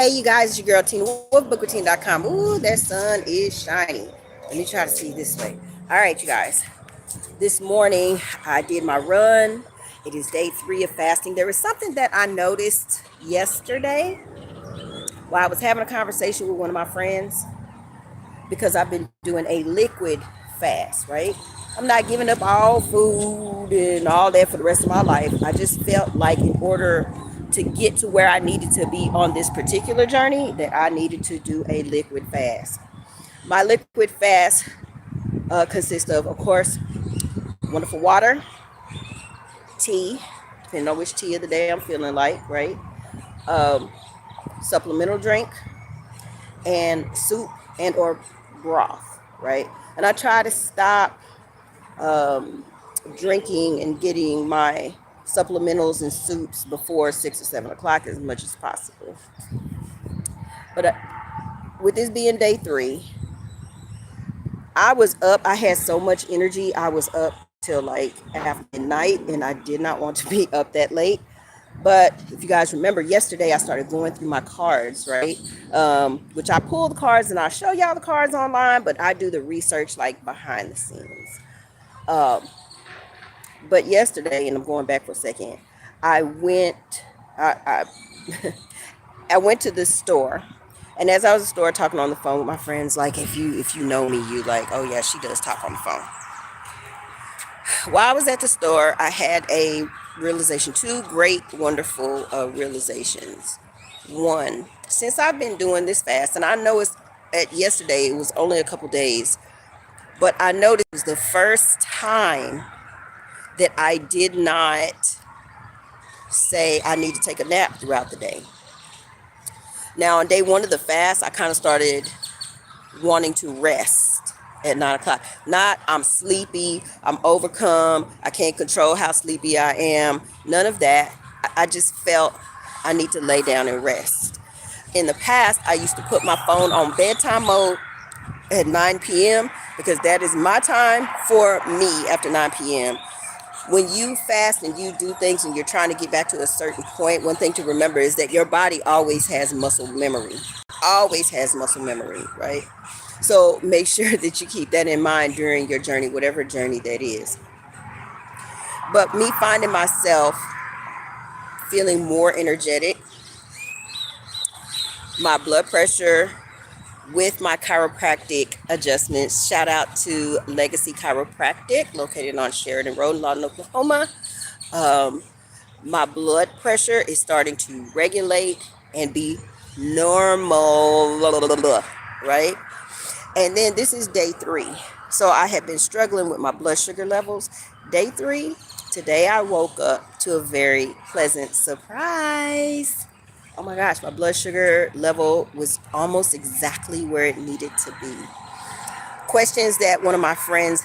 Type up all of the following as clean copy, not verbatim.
Hey, you guys, it's your girl Tina with BookWithTina.com. Ooh, that sun is shining. Let me try to see this way. All right, you guys. This morning, I did my run. It is day 3 of fasting. There was something that I noticed yesterday while I was having a conversation with one of my friends because I've been doing a liquid fast, right? I'm not giving up all food and all that for the rest of my life. I just felt like in order to get to where I needed to be on this particular journey, that I needed to do a liquid fast. My liquid fast consists of course, wonderful water, tea, depending on which tea of the day I'm feeling like, right? Um, Supplemental drink, and soup and or broth, right? And I try to stop um, drinking and getting my supplementals and soups before 6 or 7 o'clock as much as possible. But with this being day 3, I was up. I had so much energy. I was up till like after midnight, and I did not want to be up that late. But if you guys remember, yesterday I started going through my cards, right? Which I pull the cards and I'll show y'all the cards online, but I do the research like behind the scenes. Um, but yesterday, and I'm going back for a second, I went, I I went to the store, and as I was at the store talking on the phone with my friends, like if you know me, you like, oh yeah, she does talk on the phone. While I was at the store, I had a realization, two great, wonderful realizations. One, since I've been doing this fast, and I know it's at yesterday, it was only a couple days, but I noticed it was the first time that I did not say I need to take a nap throughout the day. Now, on day 1 of the fast, I kind of started wanting to rest at 9 o'clock. Not I'm sleepy, I'm overcome, I can't control how sleepy I am. None of that. I just felt I need to lay down and rest. In the past, I used to put my phone on bedtime mode at 9 p.m. because that is my time for me after 9 p.m. When you fast and you do things and you're trying to get back to a certain point, one thing to remember is that your body always has muscle memory. Always has muscle memory, right? So make sure that you keep that in mind during your journey, whatever journey that is. But me finding myself feeling more energetic, my blood pressure with my chiropractic adjustments. Shout out to Legacy Chiropractic, located on Sheridan Road in Lawton, Oklahoma. Um, my blood pressure is starting to regulate and be normal, right? And then this is day 3. So I have been struggling with my blood sugar levels. Day 3, today I woke up to a very pleasant surprise. Oh my gosh, my blood sugar level was almost exactly where it needed to be. Questions that one of my friends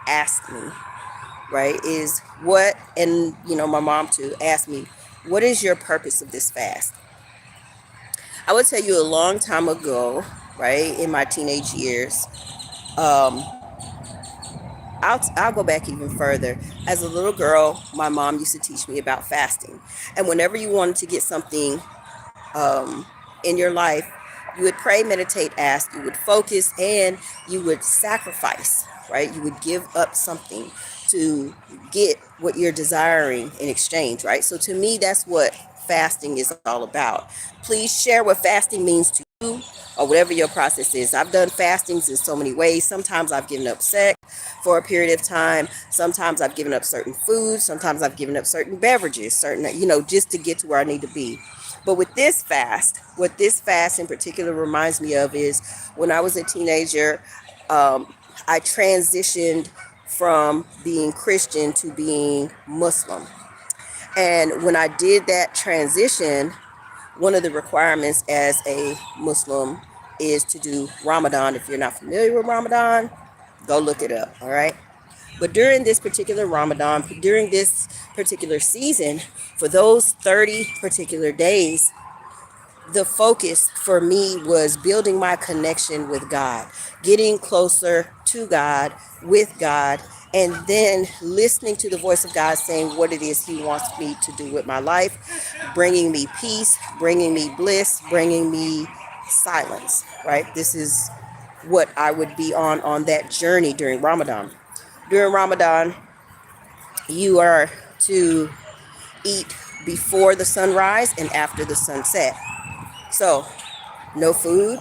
asked me, right, is what, and my mom too asked me, what is your purpose of this fast? I would tell you a long time ago, right, in my teenage years, um, I'll go back even further. As a little girl, my mom used to teach me about fasting. And whenever you wanted to get something um, in your life, you would pray, meditate, ask, you would focus, and you would sacrifice, right? You would give up something to get what you're desiring in exchange, right? So to me, that's what fasting is all about. Please share what fasting means to you or whatever your process is. I've done fastings in so many ways. Sometimes I've given up sex for a period of time. Sometimes I've given up certain foods. Sometimes I've given up certain beverages, just to get to where I need to be. But with this fast, what this fast in particular reminds me of is when I was a teenager, I transitioned from being Christian to being Muslim. And when I did that transition, one of the requirements as a Muslim is to do Ramadan. If you're not familiar with Ramadan, go look it up, all right? But during this particular Ramadan, during this particular season, for those 30 particular days, the focus for me was building my connection with God, getting closer to God, with God, and then listening to the voice of God saying what it is he wants me to do with my life, bringing me peace, bringing me bliss, bringing me silence, right? This is what I would be on that journey during Ramadan. During Ramadan, you are to eat before the sunrise and after the sunset. So, no food,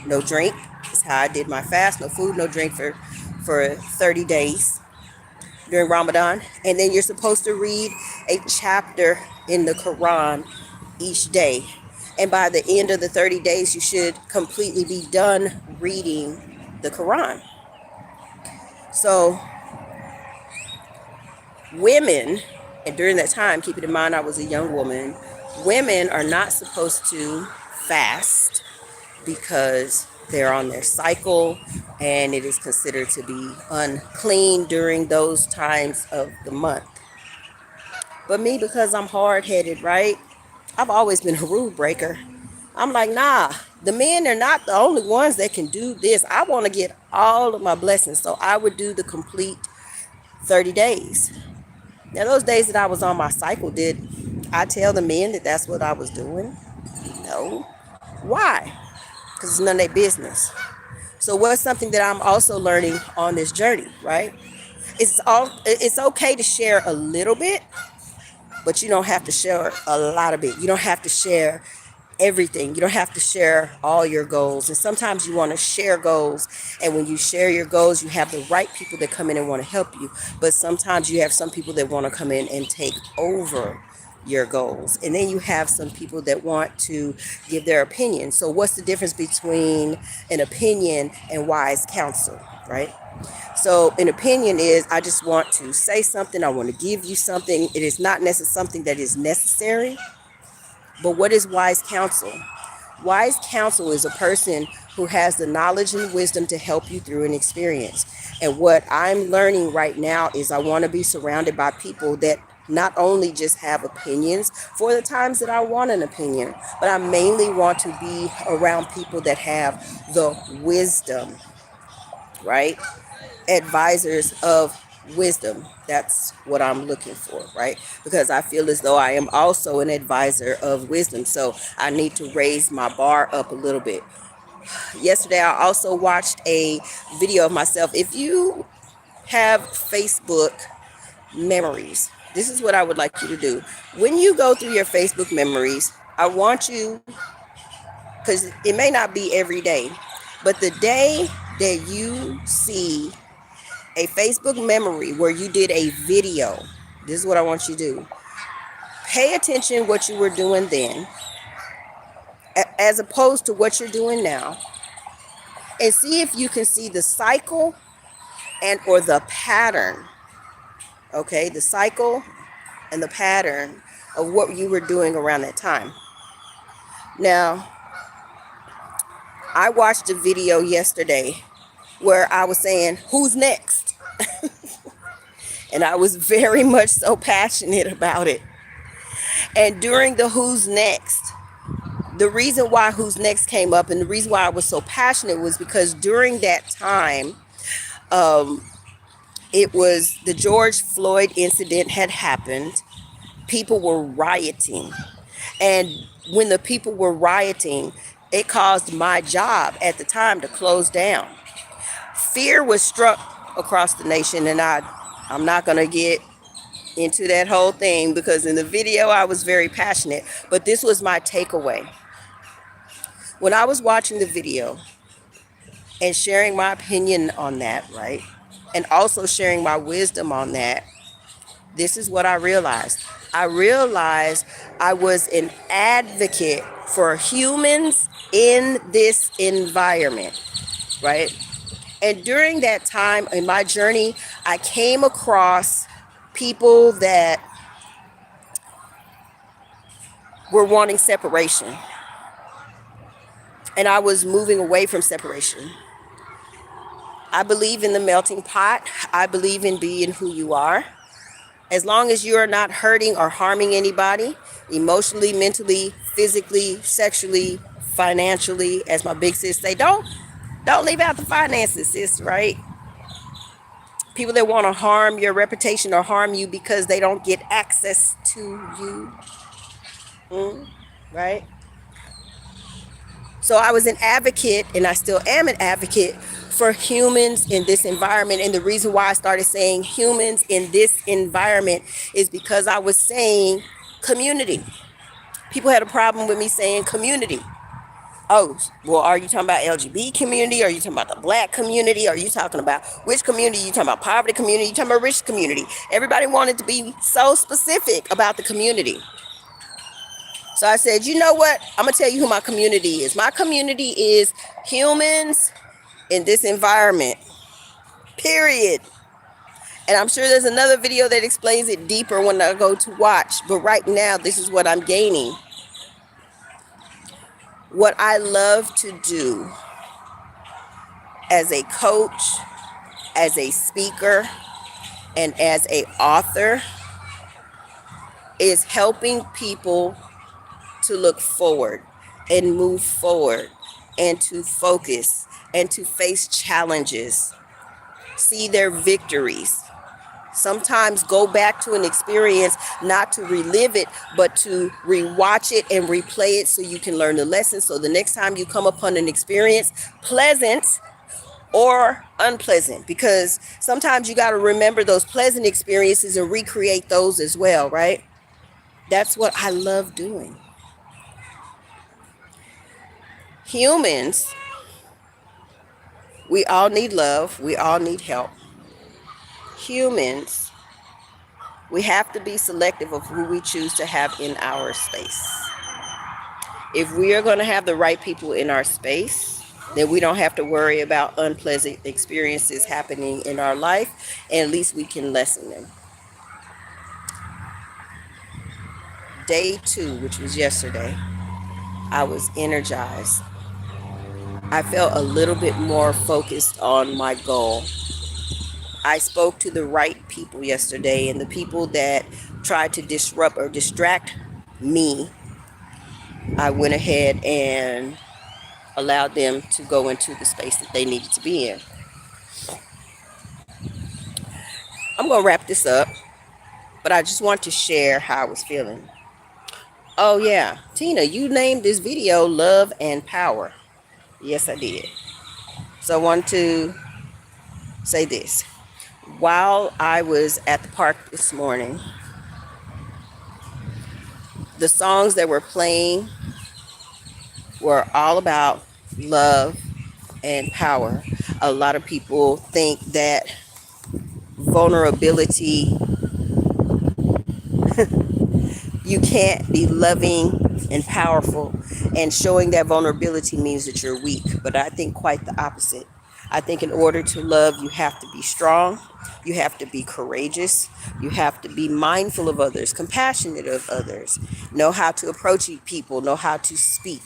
no drink. That's how I did my fast. No food, no drink for 30 days during Ramadan. And then you're supposed to read a chapter in the Quran each day. And by the end of the 30 days, you should completely be done reading the Quran. So women, and during that time, keep it in mind I was a young woman, women are not supposed to fast because they're on their cycle and it is considered to be unclean during those times of the month. But me, because I'm hard-headed, right? I've always been a rule breaker. I'm like, nah, the men are not the only ones that can do this. I want to get all of my blessings. So I would do the complete 30 days. Now, those days that I was on my cycle, did I tell the men that that's what I was doing? No. Why? Because it's none of their business. So what's something that I'm also learning on this journey, right? It's okay to share a little bit, but you don't have to share a lot of it. You don't have to share everything. You don't have to share all your goals. And sometimes you want to share goals. And when you share your goals, you have the right people that come in and want to help you. But sometimes you have some people that want to come in and take over your goals. And then you have some people that want to give their opinion. So what's the difference between an opinion and wise counsel, right? So an opinion is, I just want to say something. I want to give you something. It is not necessarily something that is necessary. But what is wise counsel? Wise counsel is a person who has the knowledge and wisdom to help you through an experience. And what I'm learning right now is I want to be surrounded by people that not only just have opinions for the times that I want an opinion, but I mainly want to be around people that have the wisdom, right? Advisors of wisdom. That's what I'm looking for, right? Because I feel as though I am also an advisor of wisdom. So I need to raise my bar up a little bit. Yesterday, I also watched a video of myself. If you have Facebook memories, this is what I would like you to do. When you go through your Facebook memories, I want you, because it may not be every day, but the day that you see a Facebook memory where you did a video, this is what I want you to do. Pay attention what you were doing then, as opposed to what you're doing now, and see if you can see the cycle and or the pattern, okay? The cycle and the pattern of what you were doing around that time. Now, I watched a video yesterday where I was saying, who's next? And I was very much so passionate about it. And during the who's next, the reason why who's next came up and the reason why I was so passionate was because during that time, it was the George Floyd incident had happened. People were rioting. And when the people were rioting, it caused my job at the time to close down. Fear was struck across the nation, and I'm not going to get into that whole thing because in the video I was very passionate, but this was my takeaway. When I was watching the video and sharing my opinion on that, right, and also sharing my wisdom on that, this is what I realized. I realized I was an advocate for humans in this environment, right? And during that time in my journey, I came across people that were wanting separation. And I was moving away from separation. I believe in the melting pot. I believe in being who you are. As long as you are not hurting or harming anybody, emotionally, mentally, physically, sexually, financially, as my big sis say, don't leave out the finances, sis, right? People that want to harm your reputation or harm you because they don't get access to you. Right? So I was an advocate, and I still am an advocate for humans in this environment. And the reason why I started saying humans in this environment is because I was saying community. People had a problem with me saying community. Oh, well, are you talking about LGBT community? Are you talking about the black community? Are you talking about which community? You talking about poverty community? You talking about rich community? Everybody wanted to be so specific about the community. So I said, you know what? I'm going to tell you who my community is. My community is humans in this environment, period. And I'm sure there's another video that explains it deeper when I go to watch. But right now, this is what I'm gaining. What I love to do as a coach, as a speaker, and as an author is helping people to look forward and move forward and to focus and to face challenges, see their victories. Sometimes go back to an experience, not to relive it, but to rewatch it and replay it so you can learn the lesson. So the next time you come upon an experience, pleasant or unpleasant, because sometimes you got to remember those pleasant experiences and recreate those as well, right? That's what I love doing. Humans, we all need love. We all need help. Humans, we have to be selective of who we choose to have in our space. If we are going to have the right people in our space, then we don't have to worry about unpleasant experiences happening in our life, and at least we can lessen them. Day 2, which was yesterday, I was energized. I felt a little bit more focused on my goal. I spoke to the right people yesterday, and the people that tried to disrupt or distract me, I went ahead and allowed them to go into the space that they needed to be in. I'm going to wrap this up, but I just want to share how I was feeling. Oh yeah, Tina, you named this video Love and Power. Yes, I did. So I want to say this. While I was at the park this morning, the songs that were playing were all about love and power. A lot of people think that vulnerability, you can't be loving and powerful, and showing that vulnerability means that you're weak. But I think quite the opposite. I think in order to love, you have to be strong. You have to be courageous. You have to be mindful of others, compassionate of others, know how to approach people, know how to speak,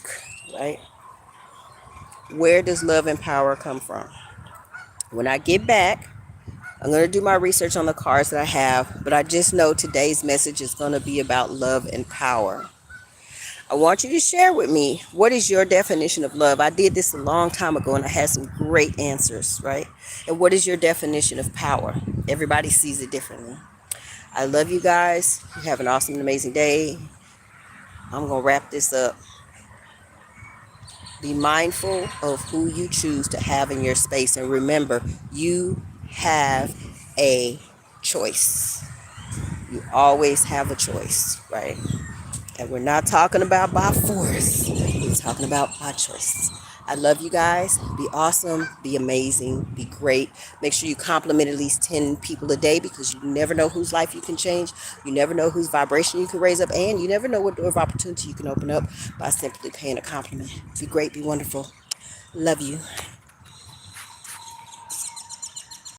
right? Where does love and power come from? When I get back, I'm going to do my research on the cards that I have, but I just know today's message is going to be about love and power. I want you to share with me, what is your definition of love? I did this a long time ago and I had some great answers, right? And what is your definition of power? Everybody sees it differently. I love you guys. You have an awesome and amazing day. I'm going to wrap this up. Be mindful of who you choose to have in your space. And remember, you have a choice. You always have a choice, right? And we're not talking about by force. We're talking about by choice. I love you guys. Be awesome. Be amazing. Be great. Make sure you compliment at least 10 people a day, because you never know whose life you can change. You never know whose vibration you can raise up. And you never know what door of opportunity you can open up by simply paying a compliment. Be great. Be wonderful. Love you.